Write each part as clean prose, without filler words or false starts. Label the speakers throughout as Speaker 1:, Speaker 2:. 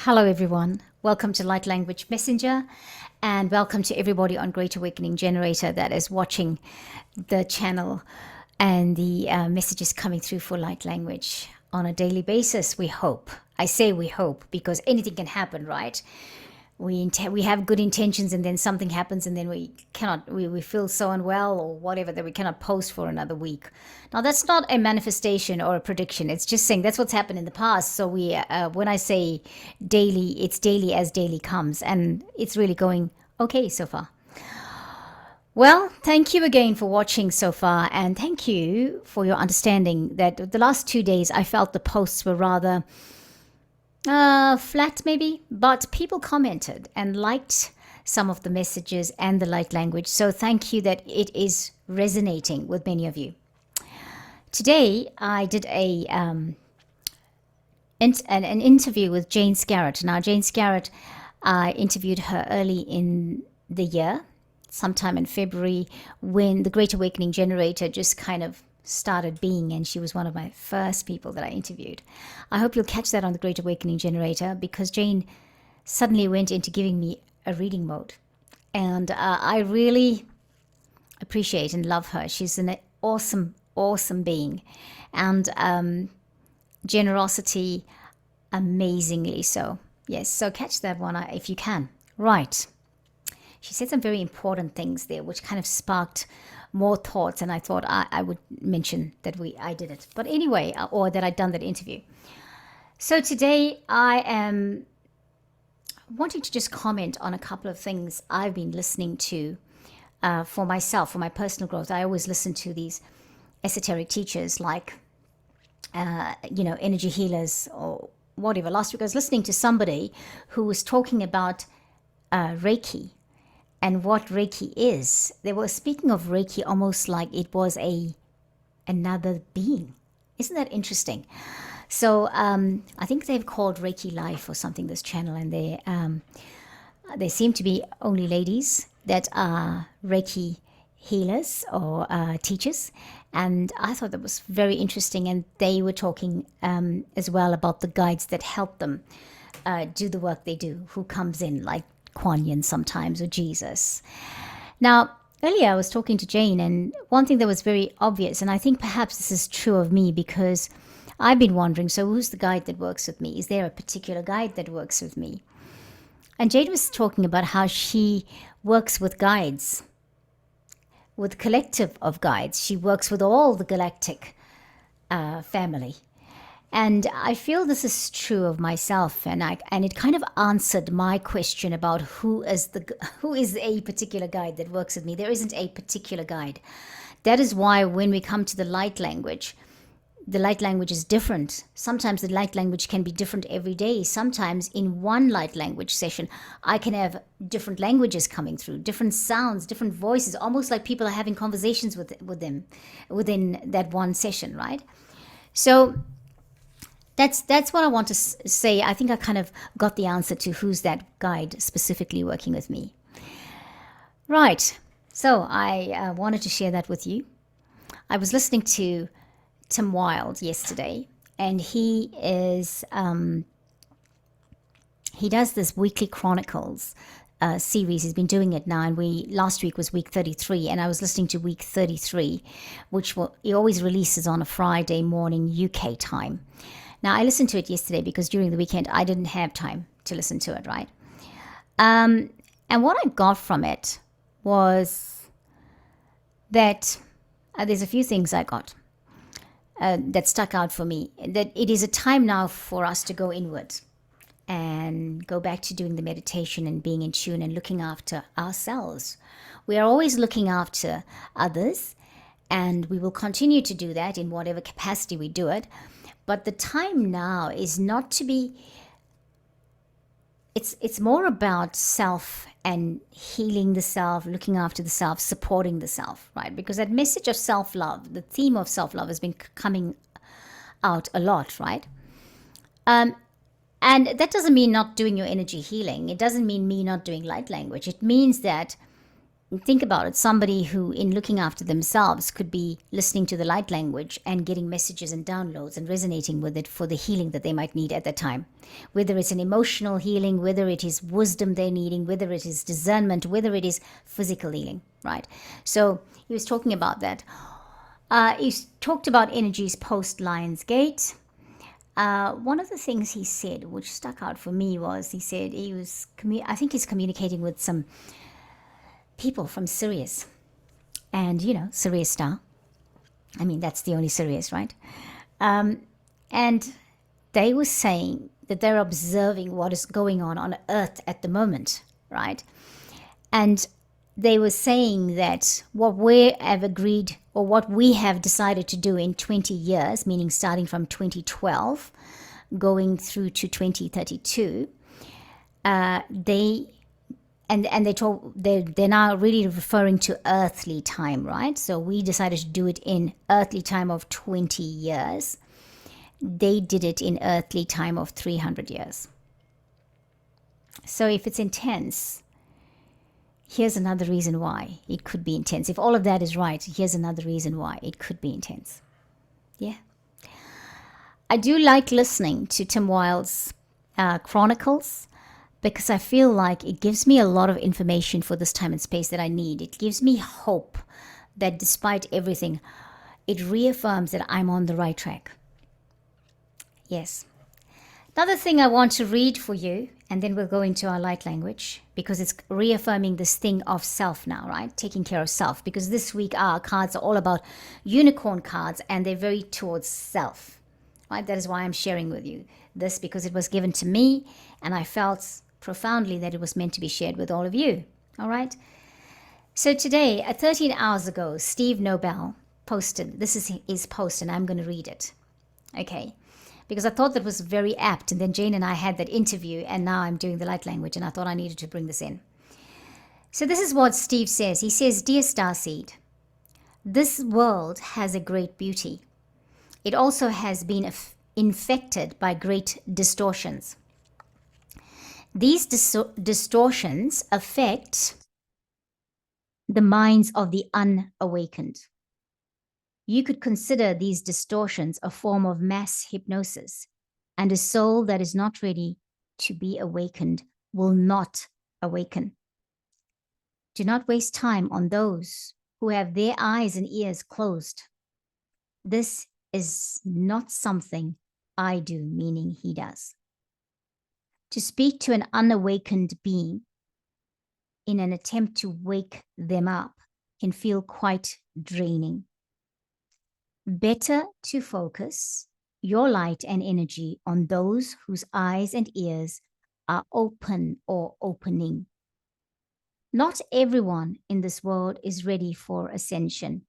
Speaker 1: Hello, everyone. Welcome to Light Language Messenger, and welcome to everybody on Great Awakening Generator that is watching the channel and the messages coming through for Light Language on a daily basis. We hope. I say we hope because anything can happen, right? We have good intentions and then something happens and then we feel so unwell or whatever that we cannot post for another week. Now that's not a manifestation or a prediction. It's just saying that's what's happened in the past. So when I say daily, it's daily as daily comes, and it's really going okay so far. Well, thank you again for watching so far, and thank you for your understanding that the last 2 days I felt the posts were rather flat maybe, but people commented and liked some of the messages and the light language. So thank you that it is resonating with many of you. Today I did an interview with Jane Scarrett. Now Jane Scarrett, I interviewed her early in the year, sometime in February, when the Great Awakening Generator just kind of started being, and she was one of my first people that I interviewed. I hope you'll catch that on the Great Awakening Generator, because Jane suddenly went into giving me a reading mode, and I really appreciate and love her. She's an awesome being, and generosity, amazingly so. Yes, so catch that one if you can. Right. She said some very important things there, which kind of sparked more thoughts, and I thought I would mention that I did it. But anyway, or that I'd done that interview. So today I am wanting to just comment on a couple of things I've been listening to for myself, for my personal growth. I always listen to these esoteric teachers like, energy healers or whatever. Last week I was listening to somebody who was talking about Reiki and what Reiki is. They were speaking of Reiki almost like it was another being. Isn't that interesting? So I think they've called Reiki Life or something, this channel, and they seem to be only ladies that are Reiki healers or teachers. And I thought that was very interesting. And they were talking as well about the guides that help them do the work they do, who comes in, like Kuan Yin sometimes, or Jesus. Now, earlier I was talking to Jane, and one thing that was very obvious, and I think perhaps this is true of me because I've been wondering, so who's the guide that works with me? Is there a particular guide that works with me? And Jane was talking about how she works with guides, with collective of guides. She works with all the galactic family. And I feel this is true of myself, and it kind of answered my question about who is a particular guide that works with me. There isn't a particular guide. That is why when we come to the light language is different. Sometimes the light language can be different every day. Sometimes in one light language session, I can have different languages coming through, different sounds, different voices, almost like people are having conversations with them within that one session, right? So that's what I want to say. I think I kind of got the answer to who's that guide specifically working with me. Right. So I wanted to share that with you. I was listening to Tim Whilds yesterday, and he does this weekly Chronicles series. He's been doing it now, and last week was week 33, and I was listening to week 33, which he always releases on a Friday morning UK time. Now, I listened to it yesterday because during the weekend I didn't have time to listen to it, right? And what I got from it was that there's a few things I got that stuck out for me. That it is a time now for us to go inward and go back to doing the meditation and being in tune and looking after ourselves. We are always looking after others, and we will continue to do that in whatever capacity we do it. But the time now is not to be, it's more about self and healing the self, looking after the self, supporting the self, right? Because that message of self-love, the theme of self-love has been coming out a lot, right? And that doesn't mean not doing your energy healing. It doesn't mean me not doing light language. It means that think about it, somebody who, in looking after themselves, could be listening to the light language and getting messages and downloads and resonating with it for the healing that they might need at that time. Whether it's an emotional healing, whether it is wisdom they're needing, whether it is discernment, whether it is physical healing, right? So he was talking about that. He talked about energies post Lion's Gate. One of the things he said, which stuck out for me, was he said he was, I think he's communicating with some people from Sirius. And, Sirius Star. I mean, that's the only Sirius, right? And they were saying that they're observing what is going on Earth at the moment, right? And they were saying that what we have agreed, or what we have decided to do in 20 years, meaning starting from 2012, going through to 2032, they're now really referring to earthly time, right? So we decided to do it in earthly time of 20 years. They did it in earthly time of 300 years. So if it's intense, here's another reason why it could be intense. If all of that is right, here's another reason why it could be intense. Yeah. I do like listening to Tim Whilds' Chronicles, because I feel like it gives me a lot of information for this time and space that I need. It gives me hope that despite everything, it reaffirms that I'm on the right track. Yes. Another thing I want to read for you, and then we'll go into our light language, because it's reaffirming this thing of self now, right? Taking care of self. Because this week our cards are all about unicorn cards, and they're very towards self, right? That is why I'm sharing with you this, because it was given to me, and I felt profoundly that it was meant to be shared with all of you. All right. So today, 13 hours ago, Steve Nobel posted, this is his post, and I'm going to read it. Okay. Because I thought that was very apt. And then Jane and I had that interview, and now I'm doing the light language, and I thought I needed to bring this in. So this is what Steve says. He says, "Dear Starseed, this world has a great beauty. It also has been infected by great distortions. These distortions affect the minds of the unawakened. You could consider these distortions a form of mass hypnosis, and a soul that is not ready to be awakened will not awaken. Do not waste time on those who have their eyes and ears closed. This is not something I do," meaning he does. "To speak to an unawakened being in an attempt to wake them up can feel quite draining. Better to focus your light and energy on those whose eyes and ears are open or opening. Not everyone in this world is ready for ascension.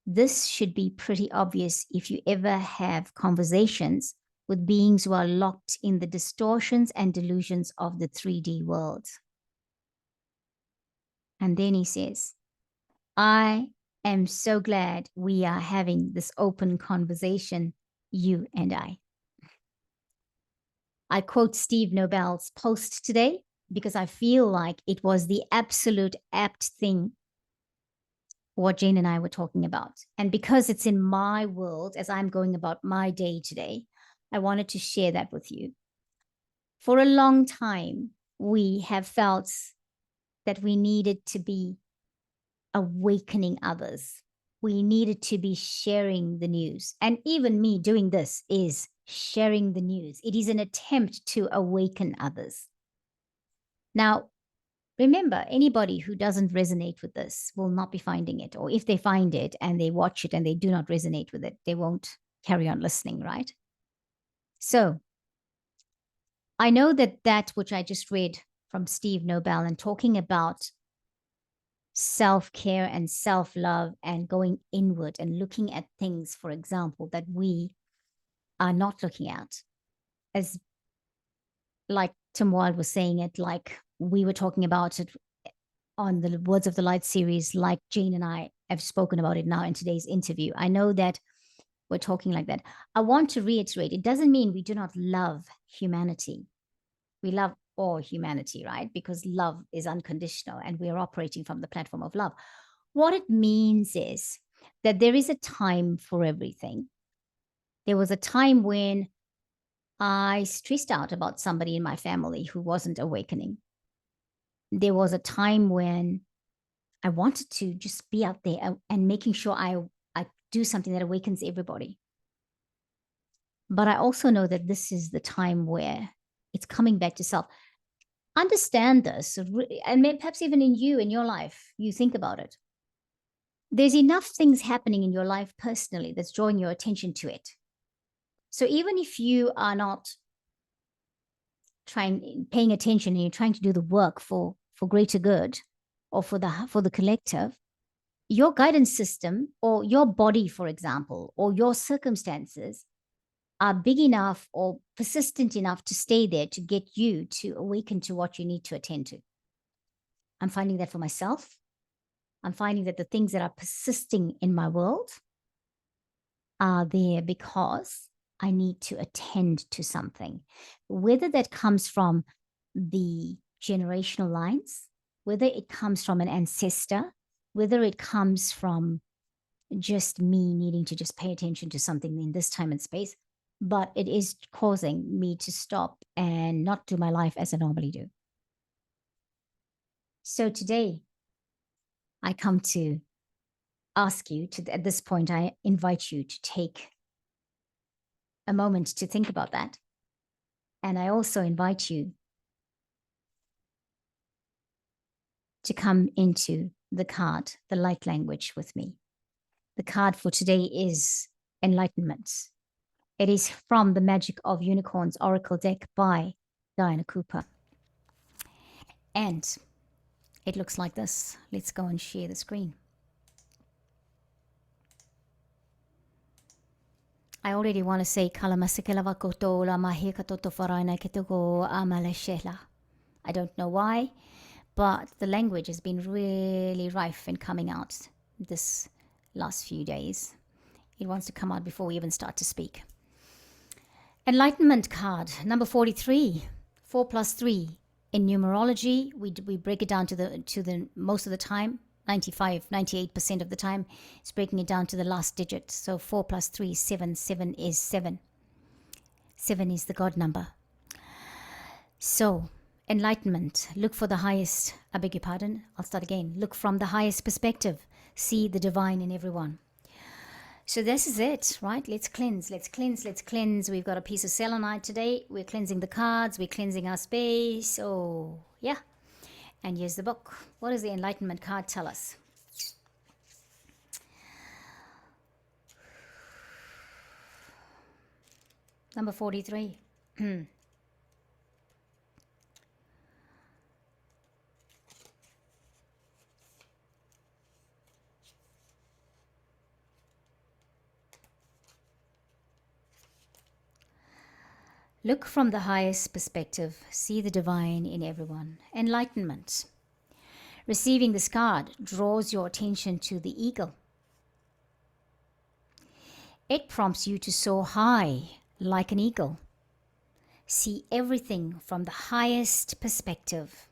Speaker 1: This should be pretty obvious if you ever have conversations with beings who are locked in the distortions and delusions of the 3D world." And then he says, "I am so glad we are having this open conversation, you and I." I quote Steve Nobel's post today because I feel like it was the absolute apt thing what Jane and I were talking about. And because it's in my world, as I'm going about my day today, I wanted to share that with you. For a long time, we have felt that we needed to be awakening others. We needed to be sharing the news. And even me doing this is sharing the news. It is an attempt to awaken others. Now, remember, anybody who doesn't resonate with this will not be finding it. Or if they find it and they watch it and they do not resonate with it, they won't carry on listening, right? So I know that which I just read from Steve Nobel and talking about self-care and self-love and going inward and looking at things, for example, that we are not looking at, as like Tim Wild was saying it, like we were talking about it on the Words of the Light series, like Jane and I have spoken about it now in today's interview. I know that we're talking like that. I want to reiterate, it doesn't mean we do not love humanity. We love all humanity, right? Because love is unconditional and we're operating from the platform of love. What it means is that there is a time for everything. There was a time when I stressed out about somebody in my family who wasn't awakening. There was a time when I wanted to just be out there and making sure I do something that awakens everybody. But I also know that this is the time where it's coming back to self. Understand this, and perhaps even in your life, you think about it. There's enough things happening in your life personally that's drawing your attention to it. So even if you are not paying attention and you're trying to do the work for greater good or for the collective, your guidance system or your body, for example, or your circumstances are big enough or persistent enough to stay there to get you to awaken to what you need to attend to. I'm finding that for myself. I'm finding that the things that are persisting in my world are there because I need to attend to something, whether that comes from the generational lines, whether it comes from an ancestor, whether it comes from just me needing to just pay attention to something in this time and space, but it is causing me to stop and not do my life as I normally do. So today, I come to ask you to, at this point, I invite you to take a moment to think about that. And I also invite you to come into the card, the light language with me. The card for today is Enlightenment. It is from the Magic of Unicorns Oracle deck by Diana Cooper. And it looks like this. Let's go and share the screen. I already want to say I don't know why, but the language has been really rife in coming out this last few days. It wants to come out before we even start to speak. Enlightenment card, number 43, 4 plus 3. In numerology, we break it down to the most of the time, 98% of the time, it's breaking it down to the last digit. So 4 plus 3 is 7. 7 is 7. 7 is the God number. So, enlightenment, look for the highest, I beg your pardon, I'll start again. Look from the highest perspective, see the divine in everyone. So this is it, right? Let's cleanse. We've got a piece of selenite today. We're cleansing the cards. We're cleansing our space. Oh, yeah. And here's the book. What does the Enlightenment card tell us? Number 43. Look from the highest perspective. See the divine in everyone. Enlightenment. Receiving this card draws your attention to the eagle. It prompts you to soar high like an eagle. See everything from the highest perspective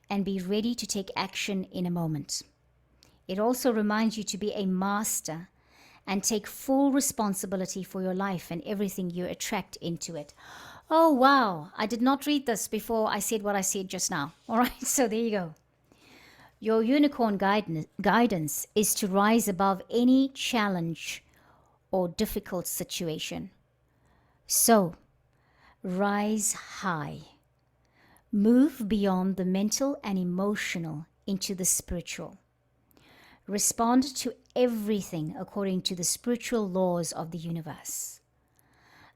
Speaker 1: and be ready to take action in a moment. It also reminds you to be a master and take full responsibility for your life and everything you attract into it. Oh, wow. I did not read this before I said what I said just now. All right, so there you go. Your unicorn guidance is to rise above any challenge or difficult situation. So, rise high. Move beyond the mental and emotional into the spiritual. Respond to everything according to the spiritual laws of the universe.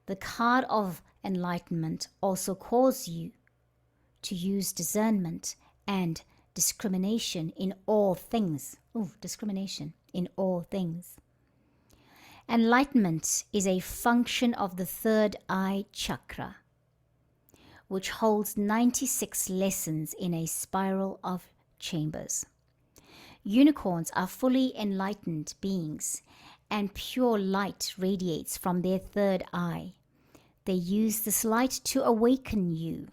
Speaker 1: The card of enlightenment also calls you to use discernment and discrimination in all things. Discrimination in all things. Enlightenment is a function of the third eye chakra, which holds 96 lessons in a spiral of chambers. Unicorns are fully enlightened beings, and pure light radiates from their third eye. They use this light to awaken you,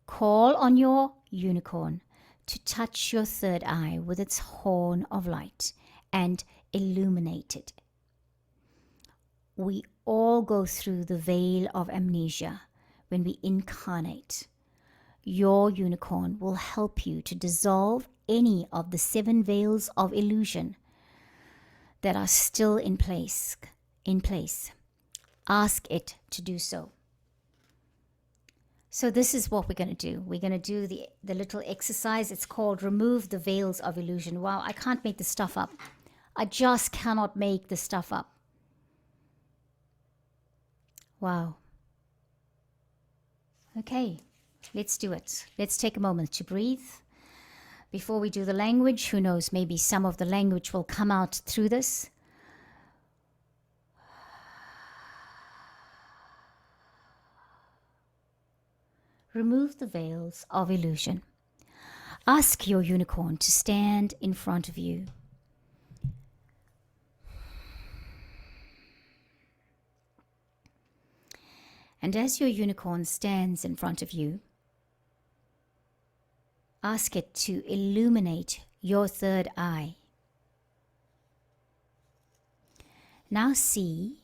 Speaker 1: Call on your unicorn to touch your third eye with its horn of light and illuminate it. We all go through the veil of amnesia when we incarnate. Your unicorn will help you to dissolve any of the 7 veils of illusion that are still in place. Ask it to do so. So this is what we're going to do. We're going to do the little exercise. It's called Remove the Veils of Illusion. Wow, I can't make this stuff up. I just cannot make this stuff up. Wow. Okay, let's do it. Let's take a moment to breathe. Before we do the language, who knows, maybe some of the language will come out through this. Remove the veils of illusion. Ask your unicorn to stand in front of you. And as your unicorn stands in front of you, ask it to illuminate your third eye. Now see,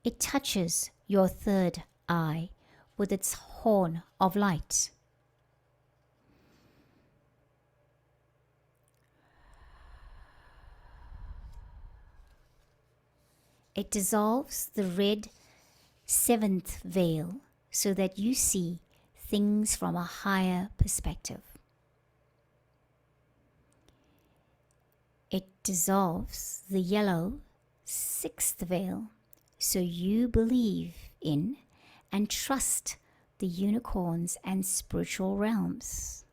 Speaker 1: it touches your third eye with its horn of light. It dissolves the red 7th veil so that you see things from a higher perspective. It dissolves the yellow 6th veil so you believe in and trust the unicorns and spiritual realms.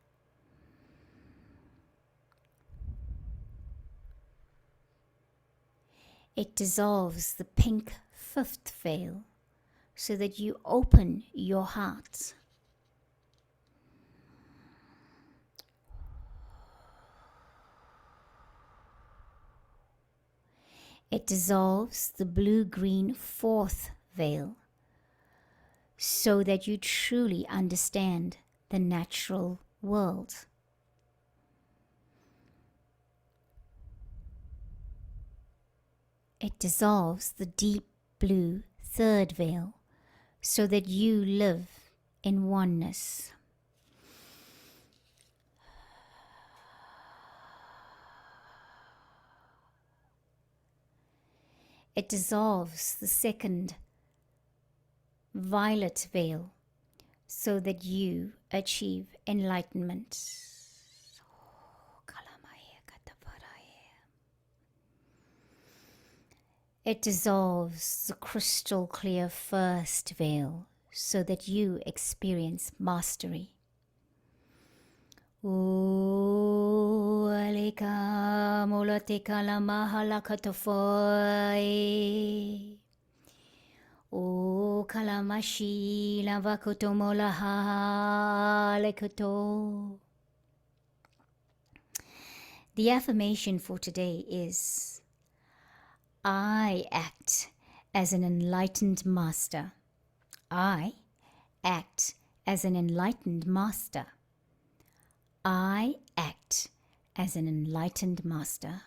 Speaker 1: It dissolves the pink 5th veil so that you open your heart. It dissolves the blue-green 4th veil so that you truly understand the natural world. It dissolves the deep blue 3rd veil so that you live in oneness. It dissolves the 2nd violet veil so that you achieve enlightenment. It dissolves the crystal clear 1st veil so that you experience mastery. O aleka molatika la mahala katafoi. O kalamashi la vakoto molaha lekoto. The affirmation for today is: I act as an enlightened master. I act as an enlightened master. I act as an enlightened master.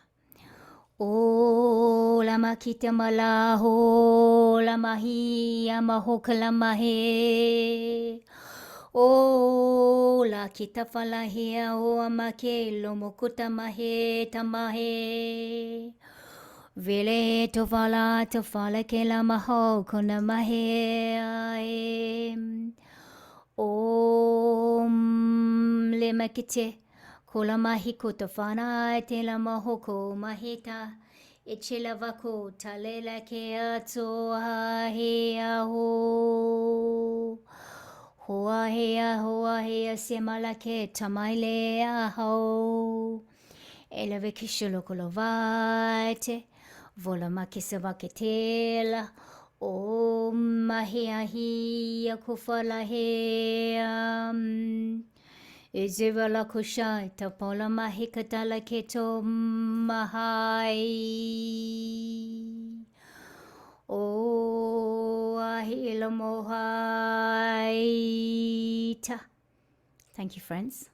Speaker 1: O lama kita malaho lamahi amaho kalamahe. O la kita falahia o amake lomokuta mahe tamahe. Vele tofala ke la maho kona mahe aem. Om le makite kola mahiko tofana te la mahoko maheta. Echela vako talela ke ato hahe aho. Hoa hea semala ke tamaile aho. Eleve kisholo kolovate. Vola makisava ketela. O mahia hia kufala hea. Izivala kushai tapola mahikatala keto mahai. O ahila mohaita. Thank you, friends.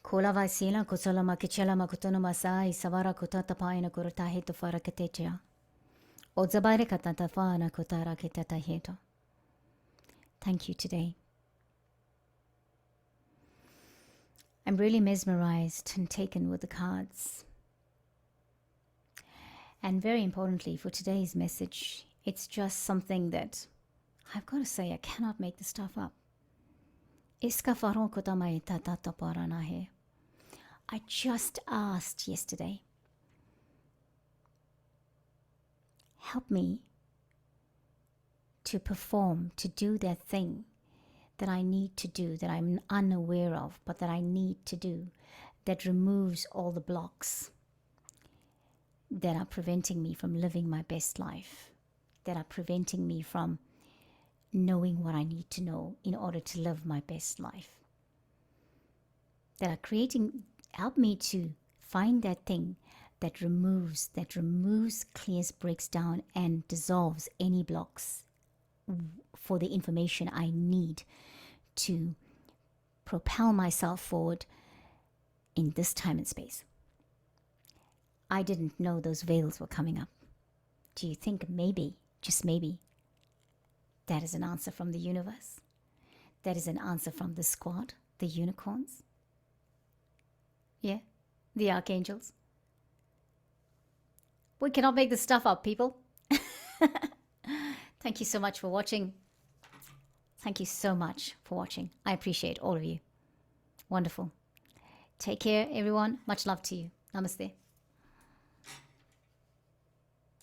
Speaker 1: Kola vaisila kusala makichela makutono masai savara kutata paina kurutaheto farakatecha. Odzabare katata fana kutara ketataheto. Thank you today. I'm really mesmerized and taken with the cards. And very importantly, for today's message, it's just something that I've got to say, I cannot make this stuff up. I just asked yesterday, help me to perform, to do that thing that I need to do, that I'm unaware of, but that I need to do, that removes all the blocks that are preventing me from living my best life, that are preventing me from knowing what I need to know in order to live my best life, that are creating, help me to find that thing that removes, clears, breaks down, and dissolves any blocks for the information I need to propel myself forward in this time and space. I didn't know those veils were coming up. Do you think maybe, just maybe, that is an answer from the universe? That is an answer from the squad, the unicorns? Yeah, the archangels. We cannot make this stuff up, people. Thank you so much for watching. Thank you so much for watching. I appreciate all of you. Wonderful. Take care, everyone. Much love to you. Namaste.